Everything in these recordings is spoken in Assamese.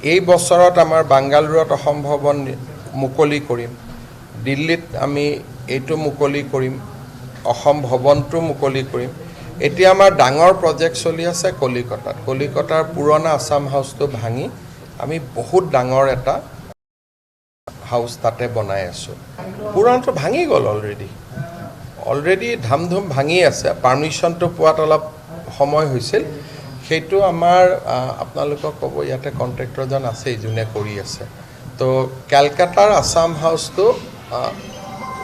এই বছৰত আমাৰ বাংগালুৰুত অসম ভৱন মুকলি কৰিম, দিল্লীত আমি এইটো মুকলি কৰিম, অসম ভৱনটো মুকলি কৰিম। এতিয়া আমাৰ ডাঙৰ প্ৰজেক্ট চলি আছে কলিকতাৰ পুৰণা আছাম হাউচটো ভাঙি আমি বহুত ডাঙৰ এটা হাউচ তাতে বনাই আছোঁ। পুৰণাটো ভাঙি গ'ল অলৰেডি ধামধুম ভাঙি আছে। পাৰ্মিশ্যনটো পোৱাত অলপ সময় হৈছিল। সেইটো আমাৰ আপোনালোকক ক'ব, ইয়াতে কণ্ট্ৰেক্টৰজন আছেই যোনে কৰি আছে। তো কেলকাতাৰ আছাম হাউচটো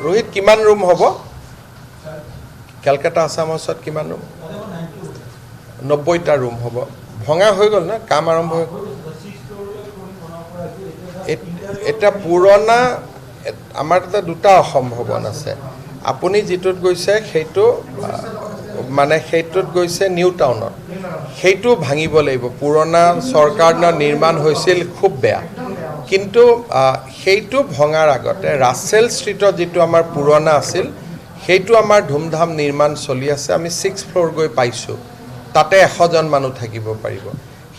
ৰোহিত কিমান ৰুম হ'ব? কেলকাতা আছাম হাউচত কিমান ৰুম? 90টা ৰুম হ'ব। ভঙা হৈ গ'ল না, কাম আৰম্ভ হৈ গ'ল। এটা পুৰণা আমাৰ তাতে দুটা অসম ভৱন আছে। আপুনি যিটোত গৈছে সেইটোত গৈছে নিউ টাউনত, সেইটো ভাঙিব লাগিব। পুৰণা চৰকাৰৰ নিৰ্মাণ হৈছিল, খুব বেয়া। কিন্তু সেইটো ভঙাৰ আগতে ৰাছেল ষ্ট্ৰীটত যিটো আমাৰ পুৰণা আছিল, সেইটো আমাৰ ধুমধাম নিৰ্মাণ চলি আছে। আমি 6th ফ্ল'ৰ গৈ পাইছোঁ। তাতে 100জন মানুহ থাকিব পাৰিব।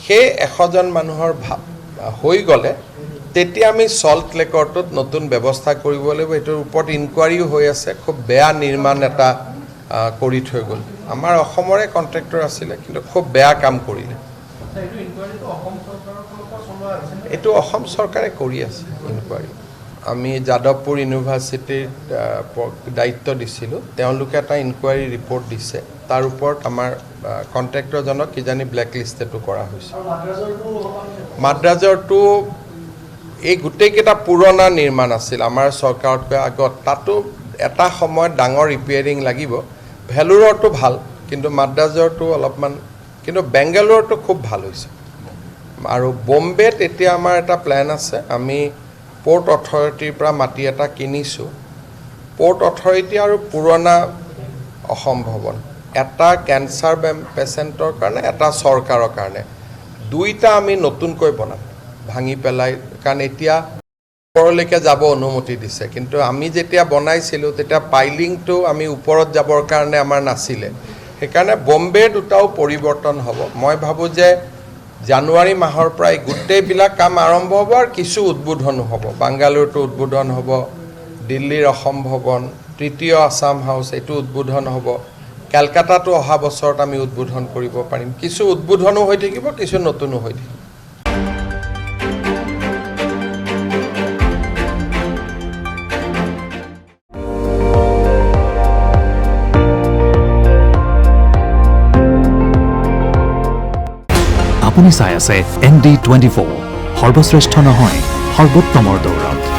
সেই 100জন মানুহৰ হৈ গ'লে তেতিয়া আমি সল্ট লেকৰটোত নতুন ব্যৱস্থা কৰিব লাগিব। এইটোৰ ওপৰত ইনকুৱাৰীও হৈ আছে। খুব বেয়া নিৰ্মাণ এটা কৰি থৈ গ'ল। আমাৰ অসমৰে কণ্ট্ৰেক্টৰ আছিলে, কিন্তু খুব বেয়া কাম কৰিলে। এইটো অসম চৰকাৰে কৰি আছে ইনকুৱাৰী। আমি যাদৱপুৰ ইউনিভাৰ্চিটিৰ দায়িত্ব দিছিলোঁ। তেওঁলোকে এটা ইনকুৱাৰী ৰিপৰ্ট দিছে। তাৰ ওপৰত আমাৰ কণ্ট্ৰেক্টৰজনক কিজানি ব্লেকলিষ্টেটো কৰা হৈছে। মাদ্ৰাজৰটো এই গোটেইকেইটা পুৰণা নিৰ্মাণ আছিল আমাৰ চৰকাৰতকৈ আগত। তাতো এটা সময়ত ডাঙৰ ৰিপেয়াৰিং লাগিব। ভেলোৰৰটো ভাল, কিন্তু মাদ্ৰাজৰটো অলপমান, কিন্তু বেংগালোৰটো খুব ভাল হৈছে। আৰু বম্বেত এতিয়া আমাৰ এটা প্লেন আছে। আমি পৰ্ট অথৰিটিৰ পৰা মাটি এটা কিনিছোঁ। পৰ্ট অথৰিটি আৰু পুৰণা অসম ভৱন, এটা কেঞ্চাৰ পেচেণ্টৰ কাৰণে, এটা চৰকাৰৰ কাৰণে, দুইটা আমি নতুনকৈ বনাম ভাঙি পেলাই। কাৰণ এতিয়া ওপৰলৈকে যাব অনুমতি দিছে, কিন্তু আমি যেতিয়া বনাইছিলোঁ তেতিয়া পাইলিংটো আমি ওপৰত যাবৰ কাৰণে আমাৰ নাছিলে। সেইকাৰণে বম্বেৰ দুটাও পৰিৱৰ্তন হ'ব। মই ভাবোঁ যে জানুৱাৰী মাহৰ পৰাই গোটেইবিলাক কাম আৰম্ভ হ'ব আৰু কিছু উদ্বোধনো হ'ব। বাংগালুৰুটো উদ্বোধন হ'ব, দিল্লীৰ অসম ভৱন, তৃতীয় আছাম হাউচ এইটো উদ্বোধন হ'ব। কেলকাতাটো অহা বছৰত আমি উদ্বোধন কৰিব পাৰিম। কিছু উদ্বোধনো হৈ থাকিব, কিছু নতুনো হৈ থাকিব। আপুনি চাই আছে ND24, সৰ্বশ্ৰেষ্ঠ নহয় সৰ্বোত্তমৰ দৌৰত।